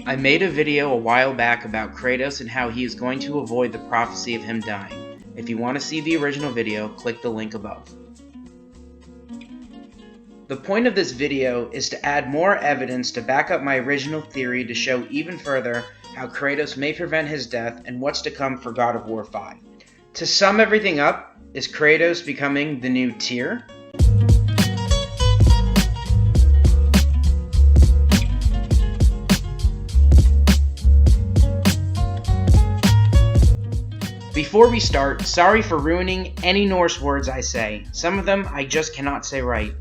I made a video a while back about Kratos and how he is going to avoid the prophecy of him dying. If you want to see the original video, click the link above. The point of this video is to add more evidence to back up my original theory to show even further how Kratos may prevent his death and what's to come for God of War 5. To sum everything up, is Kratos becoming the new Tyr? Before we start, sorry for ruining any Norse words I say. Some of them I just cannot say right.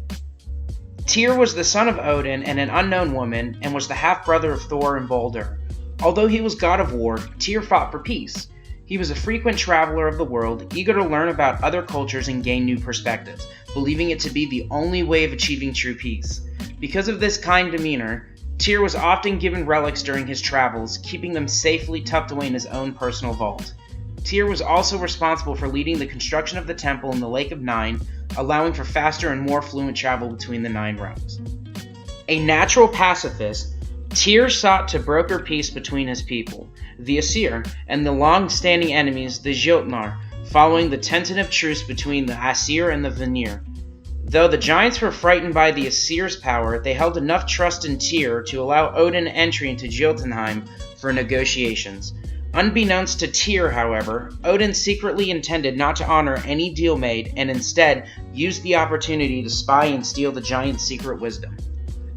Tyr was the son of Odin and an unknown woman, and was the half-brother of Thor and Baldur. Although he was god of war, Tyr fought for peace. He was a frequent traveler of the world, eager to learn about other cultures and gain new perspectives, believing it to be the only way of achieving true peace. Because of this kind demeanor, Tyr was often given relics during his travels, keeping them safely tucked away in his own personal vault. Tyr was also responsible for leading the construction of the temple in the Lake of Nine, allowing for faster and more fluent travel between the Nine realms. A natural pacifist, Tyr sought to broker peace between his people, the Aesir, and the long-standing enemies, the Jotnar, following the tentative truce between the Aesir and the Vanir. Though the giants were frightened by the Aesir's power, they held enough trust in Tyr to allow Odin entry into Jotunheim for negotiations. Unbeknownst to Tyr, however, Odin secretly intended not to honor any deal made and instead used the opportunity to spy and steal the giants' secret wisdom.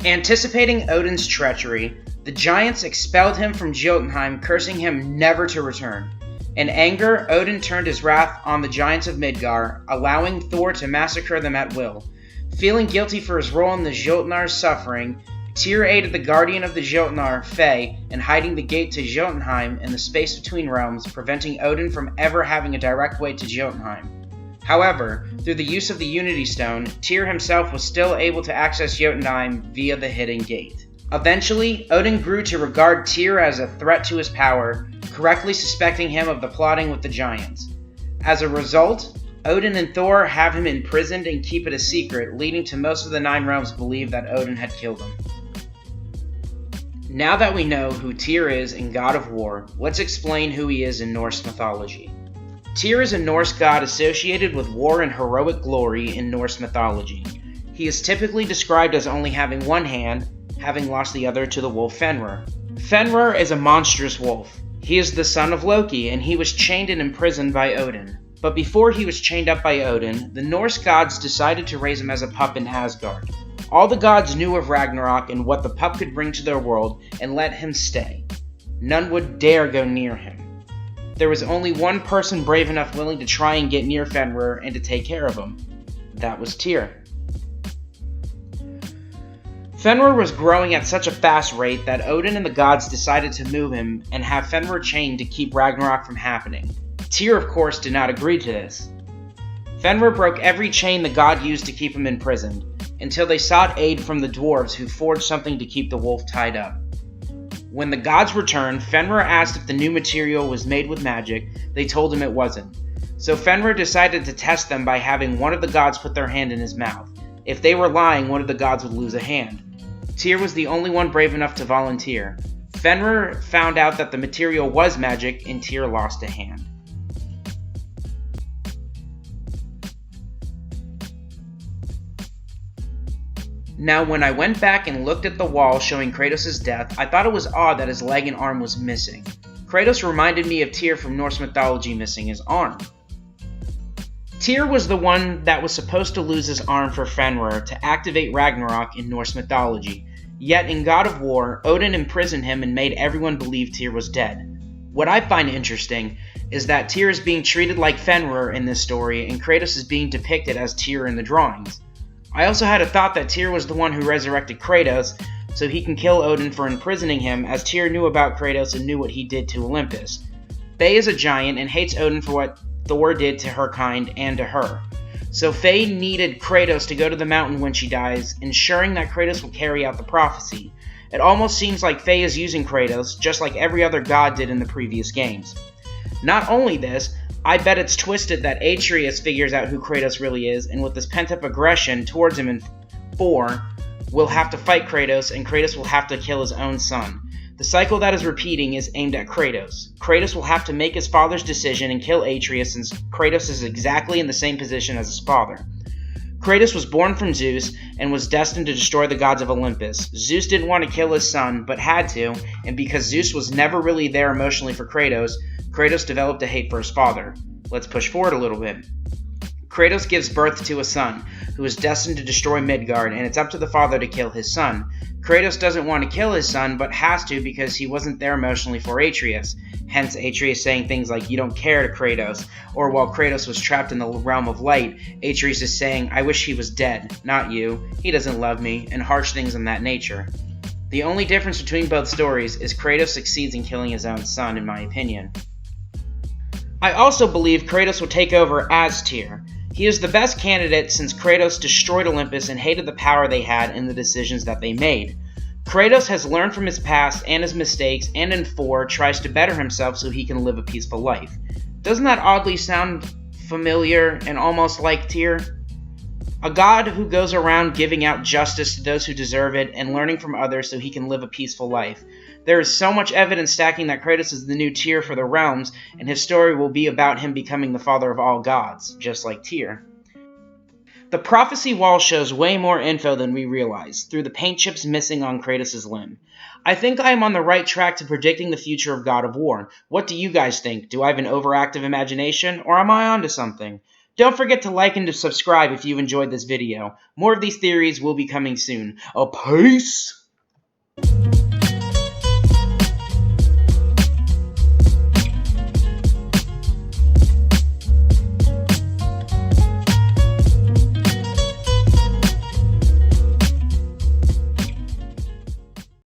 Anticipating Odin's treachery, the giants expelled him from Jotunheim, cursing him never to return. In anger, Odin turned his wrath on the giants of Midgard, allowing Thor to massacre them at will. Feeling guilty for his role in the Jotnar's suffering, Tyr aided the guardian of the Jotnar, Frey, in hiding the gate to Jotunheim in the space between realms, preventing Odin from ever having a direct way to Jotunheim. However, through the use of the Unity Stone, Tyr himself was still able to access Jotunheim via the hidden gate. Eventually, Odin grew to regard Tyr as a threat to his power, correctly suspecting him of the plotting with the giants. As a result, Odin and Thor have him imprisoned and keep it a secret, leading to most of the Nine Realms believe that Odin had killed him. Now that we know who Tyr is in God of War, let's explain who he is in Norse mythology. Tyr is a Norse god associated with war and heroic glory in Norse mythology. He is typically described as only having one hand, having lost the other to the wolf Fenrir. Fenrir is a monstrous wolf. He is the son of Loki, and he was chained and imprisoned by Odin. But before he was chained up by Odin, the Norse gods decided to raise him as a pup in Asgard. All the gods knew of Ragnarok and what the pup could bring to their world, and let him stay. None would dare go near him. There was only one person brave enough willing to try and get near Fenrir and to take care of him. That was Tyr. Fenrir was growing at such a fast rate that Odin and the gods decided to move him and have Fenrir chained to keep Ragnarok from happening. Tyr, of course, did not agree to this. Fenrir broke every chain the god used to keep him imprisoned, until they sought aid from the dwarves who forged something to keep the wolf tied up. When the gods returned, Fenrir asked if the new material was made with magic. They told him it wasn't. So Fenrir decided to test them by having one of the gods put their hand in his mouth. If they were lying, one of the gods would lose a hand. Tyr was the only one brave enough to volunteer. Fenrir found out that the material was magic, and Tyr lost a hand. Now, when I went back and looked at the wall showing Kratos' death, I thought it was odd that his leg and arm was missing. Kratos reminded me of Tyr from Norse mythology missing his arm. Tyr was the one that was supposed to lose his arm for Fenrir to activate Ragnarok in Norse mythology, yet in God of War, Odin imprisoned him and made everyone believe Tyr was dead. What I find interesting is that Tyr is being treated like Fenrir in this story, and Kratos is being depicted as Tyr in the drawings. I also had a thought that Tyr was the one who resurrected Kratos, so he can kill Odin for imprisoning him, as Tyr knew about Kratos and knew what he did to Olympus. Faye is a giant and hates Odin for what Thor did to her kind and to her. So Faye needed Kratos to go to the mountain when she dies, ensuring that Kratos will carry out the prophecy. It almost seems like Faye is using Kratos, just like every other god did in the previous games. Not only this, I bet it's twisted that Atreus figures out who Kratos really is, and with this pent-up aggression towards him in 4, will have to fight Kratos, and Kratos will have to kill his own son. The cycle that is repeating is aimed at Kratos. Kratos will have to make his father's decision and kill Atreus since Kratos is exactly in the same position as his father. Kratos was born from Zeus and was destined to destroy the gods of Olympus. Zeus didn't want to kill his son, but had to, and because Zeus was never really there emotionally for Kratos, Kratos developed a hate for his father. Let's push forward a little bit. Kratos gives birth to a son, who is destined to destroy Midgard, and it's up to the father to kill his son. Kratos doesn't want to kill his son, but has to because he wasn't there emotionally for Atreus. Hence, Atreus saying things like, "You don't care" to Kratos. Or while Kratos was trapped in the realm of light, Atreus is saying, "I wish he was dead, not you. He doesn't love me," and harsh things of that nature. The only difference between both stories is Kratos succeeds in killing his own son, in my opinion. I also believe Kratos will take over as Tyr. He is the best candidate since Kratos destroyed Olympus and hated the power they had and the decisions that they made. Kratos has learned from his past and his mistakes, and in 4 tries to better himself so he can live a peaceful life. Doesn't that oddly sound familiar and almost like Tyr? A god who goes around giving out justice to those who deserve it and learning from others so he can live a peaceful life. There is so much evidence stacking that Kratos is the new Tyr for the realms, and his story will be about him becoming the father of all gods, just like Tyr. The prophecy wall shows way more info than we realize, through the paint chips missing on Kratos' limb. I think I am on the right track to predicting the future of God of War. What do you guys think? Do I have an overactive imagination, or am I onto something? Don't forget to like and to subscribe if you enjoyed this video. More of these theories will be coming soon. Peace!